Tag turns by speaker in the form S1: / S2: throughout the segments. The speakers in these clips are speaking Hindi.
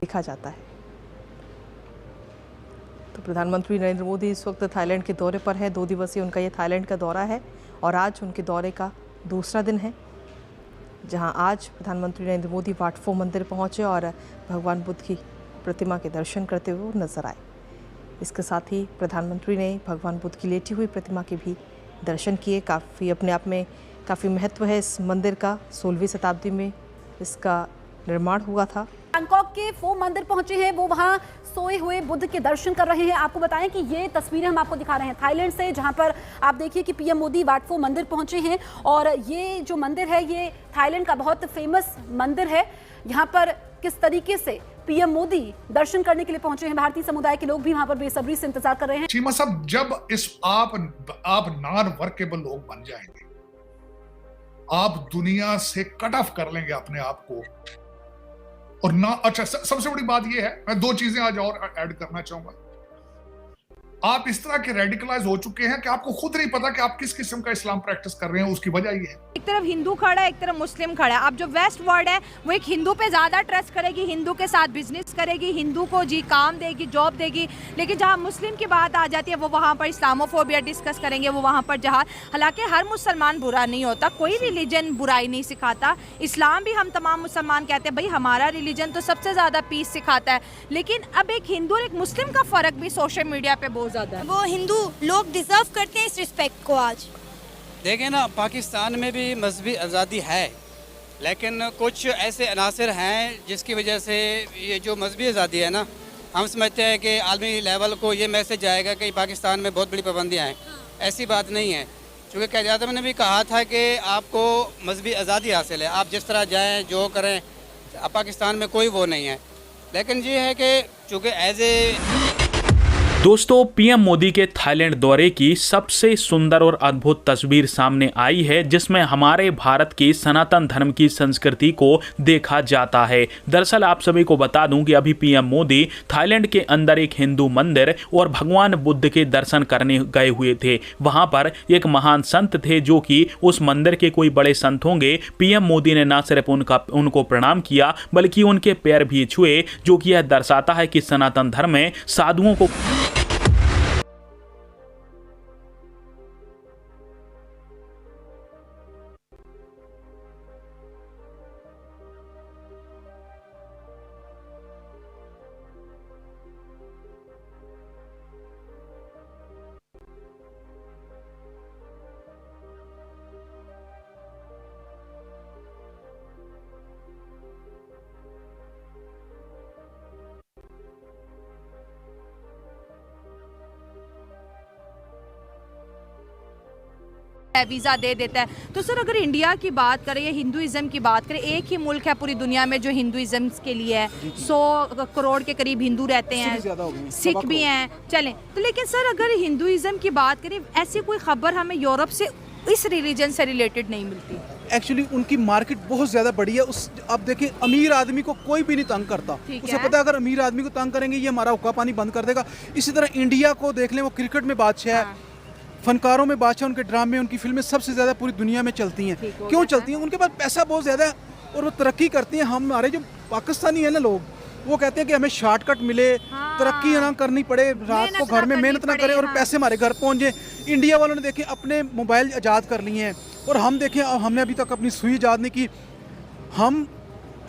S1: देखा जाता है। तो प्रधानमंत्री नरेंद्र मोदी इस वक्त थाईलैंड के दौरे पर है। 2 दिवसीय उनका ये थाईलैंड का दौरा है और आज उनके दौरे का दूसरा दिन है, जहां आज प्रधानमंत्री नरेंद्र मोदी वाट फो मंदिर पहुंचे और भगवान बुद्ध की प्रतिमा के दर्शन करते हुए नजर आए। इसके साथ ही प्रधानमंत्री ने भगवान बुद्ध की लेटी हुई प्रतिमा के भी दर्शन किए। काफ़ी अपने आप में काफ़ी महत्व है इस मंदिर का। 16वीं शताब्दी में इसका निर्माण हुआ था।
S2: बैंकॉक के फो मंदिर पहुंचे हैं, वो वहां सोए हुए बुद्ध के दर्शन कर रहे हैं। आपको बताएं कि ये तस्वीरें हम आपको दिखा रहे हैं थाईलैंड से, जहां पर आप देखिए कि पीएम मोदी वाट फो मंदिर पहुंचे हैं। और ये जो मंदिर है ये थाईलैंड का बहुत फेमस मंदिर है। यहाँ पर किस तरीके से पीएम मोदी दर्शन करने के लिए पहुंचे हैं, भारतीय समुदाय के लोग भी वहां पर बेसब्री से इंतजार कर रहे हैं।
S3: चीमा साहब, जब आप नॉन वर्केबल लोग बन जाएंगे, आप दुनिया से कट ऑफ कर लेंगे अपने आप को। और ना, अच्छा, सबसे बड़ी बात यह है, मैं 2 चीजें आज और ऐड करना चाहूंगा। आप इस तरह के रेडिकलाइज हो चुके हैं कि आपको खुद नहीं पता कि आप किस किस्म का इस्लाम प्रैक्टिस कर रहे हैं। उसकी वजह ये है,
S4: एक तरफ हिंदू खड़ा है, एक तरफ मुस्लिम खड़ा है। अब जो वेस्ट वर्ल्ड है वो एक हिंदू पे ज्यादा ट्रस्ट करेगी, हिंदू के साथ बिजनेस करेगी, हिंदू को जी काम देगी, जॉब देगी। लेकिन जहाँ मुस्लिम की बात आ जाती है वो वहाँ पर इस्लामोफोबिया डिस्कस करेंगे, वो वहाँ पर जहाँ, हालांकि हर मुसलमान बुरा नहीं होता, कोई रिलीजन बुराई नहीं सिखाता। इस्लाम भी हम तमाम मुसलमान कहते हैं भाई हमारा रिलीजन तो सबसे ज्यादा पीस सिखाता है। लेकिन अब एक हिंदू और एक मुस्लिम का फर्क भी सोशल मीडिया पे बहुत ज्यादा है।
S5: वो हिंदू लोग डिजर्व करते हैं इस रिस्पेक्ट को। आज
S6: देखें ना, पाकिस्तान में भी मजहबी आज़ादी है, लेकिन कुछ ऐसे अनासर हैं जिसकी वजह से ये जो मजहबी आज़ादी है ना, हम समझते हैं कि आलमी लेवल को ये मैसेज जाएगा कि पाकिस्तान में बहुत बड़ी पाबंदियाँ हैं। ऐसी बात नहीं है, क्योंकि क़यादत ने भी कहा था कि आपको मजहबी आज़ादी हासिल है, आप जिस तरह जाएँ जो करें, पाकिस्तान में कोई वो नहीं है। लेकिन ये है कि चूँकि एज ए
S7: दोस्तों, पीएम मोदी के थाईलैंड दौरे की सबसे सुंदर और अद्भुत तस्वीर सामने आई है, जिसमें हमारे भारत की सनातन धर्म की संस्कृति को देखा जाता है। दरअसल आप सभी को बता दूं कि अभी पीएम मोदी थाईलैंड के अंदर एक हिंदू मंदिर और भगवान बुद्ध के दर्शन करने गए हुए थे। वहां पर एक महान संत थे जो कि उस मंदिर के कोई बड़े संत होंगे। पीएम मोदी ने न सिर्फ उनको प्रणाम किया बल्कि उनके पैर भी छुए, जो कि यह दर्शाता है कि सनातन धर्म में साधुओं को
S4: वीज़ा दे देता है। तो सर अगर इंडिया की बात करें या हिंदुइज्म की बात करें, एक ही मुल्क है पूरी दुनिया में जो हिंदुइज्म के लिए है। 100 करोड़ के करीब हिंदू रहते हैं, सिख भी हैं, चलें तो। लेकिन सर अगर हिंदुइज्म की बात करें, ऐसी कोई खबर हमें यूरोप से इस रिलीजन से रिलेटेड नहीं मिलती।
S8: एक्चुअली उनकी मार्केट बहुत ज़्यादा बड़ी है। उस अब देखें, अमीर आदमी को कोई भी नहीं तंग करता। उसे पता है अगर अमीर आदमी को तंग करेंगे ये हमारा हुक्का पानी बंद कर देगा। इसी तरह इंडिया को देख लें, वो क्रिकेट में बादशाह है, फनकारों में बादशाह, उनके ड्रामे, उनकी फिल्में सबसे ज़्यादा पूरी दुनिया में चलती हैं। क्यों चलती हैं? उनके पास पैसा बहुत ज़्यादा है और वो तरक्की करती हैं। हमारे जो पाकिस्तानी है ना लोग, वो कहते हैं कि हमें शॉर्टकट मिले, तरक्की ना करनी पड़े, रात को घर में मेहनत ना करें और पैसे हमारे घर पहुँच जाए। इंडिया वालों ने देखें अपने मोबाइल आज़ाद कर लिए हैं और हम देखें हमने अभी तक अपनी सुई आज़ाद नहीं की। हम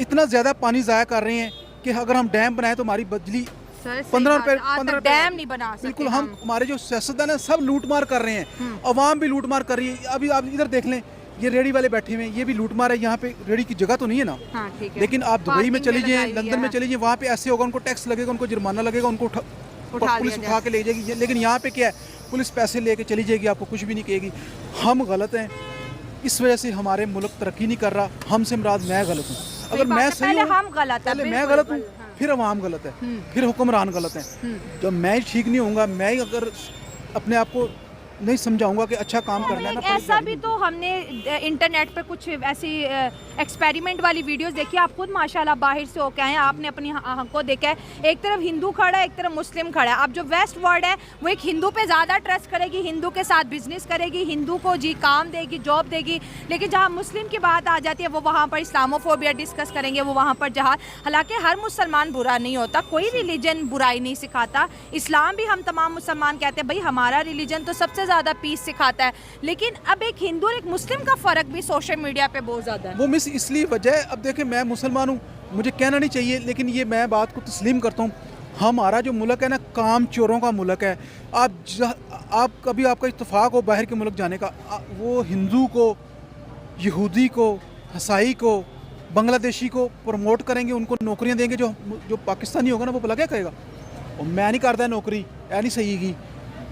S8: इतना ज़्यादा पानी ज़ाया कर रहे हैं कि अगर हम डैम बनाएं तो हमारी बिजली 15 रुपए
S4: डैम नहीं बना सकते।
S8: बिल्कुल, हम हमारे जो सियासतदान है सब लूटमार कर रहे हैं, अवाम भी लूटमार कर रही है। अभी आप इधर देख लें, ये रेडी वाले बैठे हुए हैं, ये भी लूटमार है। यहाँ पे रेडी की जगह तो नहीं है ना।
S4: ठीक है।
S8: लेकिन आप दुबई में चली जाइए, लंदन में चली जाइए, वहाँ पे ऐसे होगा, उनको टैक्स लगेगा, उनको जुर्माना लगेगा, उनको पुलिस उठा के ले जाएगी। लेकिन यहाँ पे क्या है, पुलिस पैसे लेके चली जाएगी, आपको कुछ भी नहीं कहेगी। हम गलत हैं, इस वजह से हमारे मुल्क तरक्की नहीं कर रहा। हमसे मुराद मैं गलत हूँ। अगर मैं सही हूँ, पहले मैं गलत हूँ, फिर अवाम गलत है, फिर हुक्मरान गलत है। जब मैं ठीक नहीं होऊंगा, मैं अगर अपने आप को नहीं समझाऊंगा कि अच्छा काम करना है ना।
S4: ऐसा भी तो हमने इंटरनेट पे कुछ ऐसी एक्सपेरिमेंट वाली वीडियोस देखी, आप खुद माशाल्लाह बाहर से होके आए हैं, आपने अपनी आँख को देखा है, एक तरफ हिंदू खड़ा है, एक तरफ मुस्लिम खड़ा है। अब जो वेस्ट वर्ल्ड है वो एक हिंदू पे ज़्यादा ट्रस्ट करेगी, हिंदू के साथ बिजनेस करेगी, हिंदू को जी काम देगी, जॉब देगी, लेकिन जहाँ मुस्लिम की बात आ जाती है वो वहाँ पर इस्लामोफोबिया डिस्कस करेंगे, वो वहाँ पर जहाँ, हालांकि हर मुसलमान बुरा नहीं होता, कोई रिलीजन बुराई नहीं सिखाता, इस्लाम भी हम तमाम मुसलमान कहते हैं भाई हमारा रिलीजन तो सबसे ज़्यादा पीस सिखाता है, लेकिन अब एक हिंदू और एक मुस्लिम का फ़र्क भी सोशल मीडिया पे बहुत ज़्यादा है।
S8: वो मिस इसलिए वजह, अब देखें मैं मुसलमान हूँ, मुझे कहना नहीं चाहिए, लेकिन ये मैं बात को तस्लीम करता हूँ, हमारा जो मुल्क है ना काम चोरों का मुल्क है। आप कभी आपका इत्तेफाक हो बाहर के मुल्क जाने का, वो हिंदू को, यहूदी को, ईसाई को, बांग्लादेशी को प्रमोट करेंगे, उनको नौकरियां देंगे, जो पाकिस्तानी होगा ना वो भला क्या कहेगा, और मैं नहीं करता है नौकरी, ऐ नहीं सही की,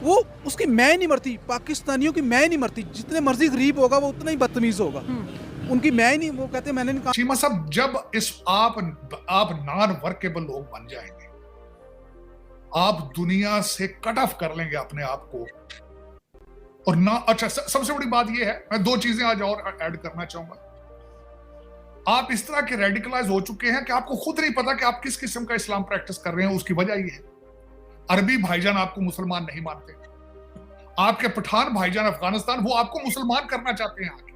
S8: वो उसकी मैं नहीं मरती, पाकिस्तानियों की मैं नहीं मरती, जितने मर्जी गरीब होगा वो उतना ही बदतमीज होगा, उनकी मैं नहीं, वो कहते मैंने नहीं कहा।
S3: चीमा साहब, जब आप नॉन वर्केबल लोग बन जाएंगे, आप दुनिया से कट ऑफ कर लेंगे अपने आप को, और ना, अच्छा सबसे बड़ी बात यह है, मैं दो चीजें आज और ऐड करना चाहूंगा। आप इस तरह के रेडिकलाइज हो चुके हैं कि आपको खुद नहीं पता कि आप किस किस्म का इस्लाम प्रैक्टिस कर रहे हैं। उसकी वजह यह है, अरबी भाईजान आपको मुसलमान नहीं मानते, आपके पठान भाईजान अफगानिस्तान वो आपको मुसलमान करना चाहते हैं आगे,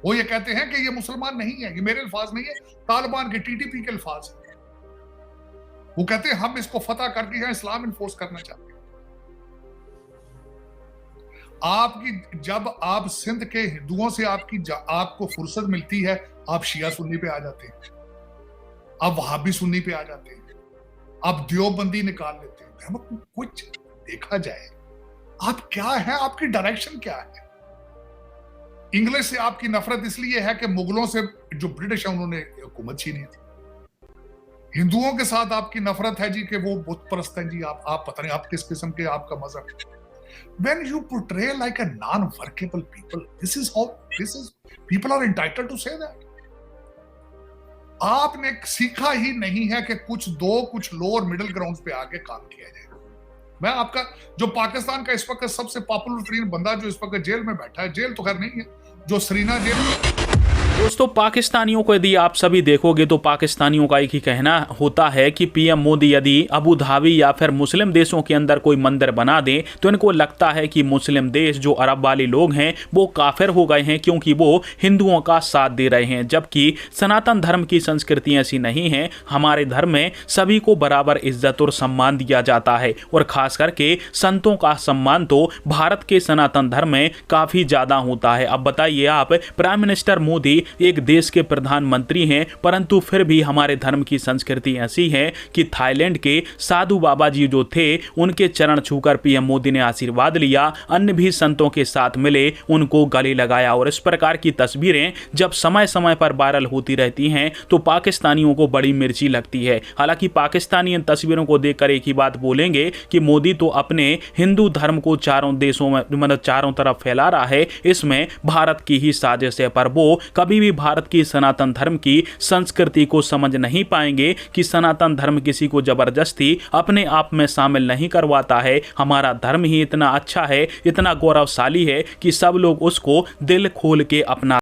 S3: वो ये कहते हैं कि ये मुसलमान नहीं है, ये मेरे अल्फाज नहीं है, तालिबान के टीटीपी के अल्फाज है, वो कहते हैं हम इसको फतह करके यहाँ इस्लाम इन्फोर्स करना चाहते हैं। जब आप सिंध के हिंदुओं से आपको फुर्सत मिलती है, आप शिया सुन्नी पे आ जाते हैं, आप वहाबी सुन्नी पे आ जाते हैं, आप देवबंदी निकाल लेते हैं। कुछ देखा जाए आप क्या है, आपकी डायरेक्शन क्या है। इंग्लिश से आपकी नफरत इसलिए है कि मुगलों से जो ब्रिटिश है उन्होंने हुकूमत छीनी थी। हिंदुओं के साथ आपकी नफरत है जी कि वो बुत परस्त हैं जी, आप पता नहीं आप किस किस्म के, आपका मजहब। When you portray like a non-workable people, this is people are entitled to say that. आपने सीखा ही नहीं है कि कुछ लोअर मिडिल ग्राउंड पे आके काम किया जाए। मैं आपका जो पाकिस्तान का इस वक्त सबसे पॉपुलर तरीन बंदा जो इस वक्त जेल में बैठा है, जेल तो खैर नहीं है, जो सरीना जेल में।
S7: दोस्तों, पाकिस्तानियों को यदि आप सभी देखोगे तो पाकिस्तानियों का एक ही कहना होता है कि पीएम मोदी यदि अबू धाबी या फिर मुस्लिम देशों के अंदर कोई मंदिर बना दें तो इनको लगता है कि मुस्लिम देश जो अरब वाले लोग हैं वो काफिर हो गए हैं क्योंकि वो हिंदुओं का साथ दे रहे हैं, जबकि सनातन धर्म की संस्कृति ऐसी नहीं है। हमारे धर्म में सभी को बराबर इज्जत और सम्मान दिया जाता है, और खास करके संतों का सम्मान तो भारत के सनातन धर्म में काफी ज्यादा होता है। अब बताइए आप, प्राइम मिनिस्टर मोदी एक देश के प्रधानमंत्री हैं, परंतु फिर भी हमारे धर्म की संस्कृति ऐसी है कि थाईलैंड के साधु बाबा जी जो थे उनके चरण छूकर पीएम मोदी ने आशीर्वाद लिया, अन्य भी संतों के साथ मिले, उनको गले लगाया। और इस प्रकार की तस्वीरें जब समय समय पर वायरल होती रहती हैं तो पाकिस्तानियों को बड़ी मिर्ची लगती है। हालांकि पाकिस्तानी इन तस्वीरों को देखकर एक ही बात बोलेंगे कि मोदी तो अपने हिंदू धर्म को चारों देशों में, मतलब चारों तरफ फैला रहा है, इसमें भारत की ही साजिश है। पर वो कभी भी भारत की सनातन धर्म की संस्कृति को समझ नहीं पाएंगे कि सनातन धर्म किसी को जबरदस्ती अपने आप में शामिल नहीं करवाता है। हमारा धर्म ही इतना अच्छा है, इतना गौरवशाली है कि सब लोग उसको दिल खोल के अपना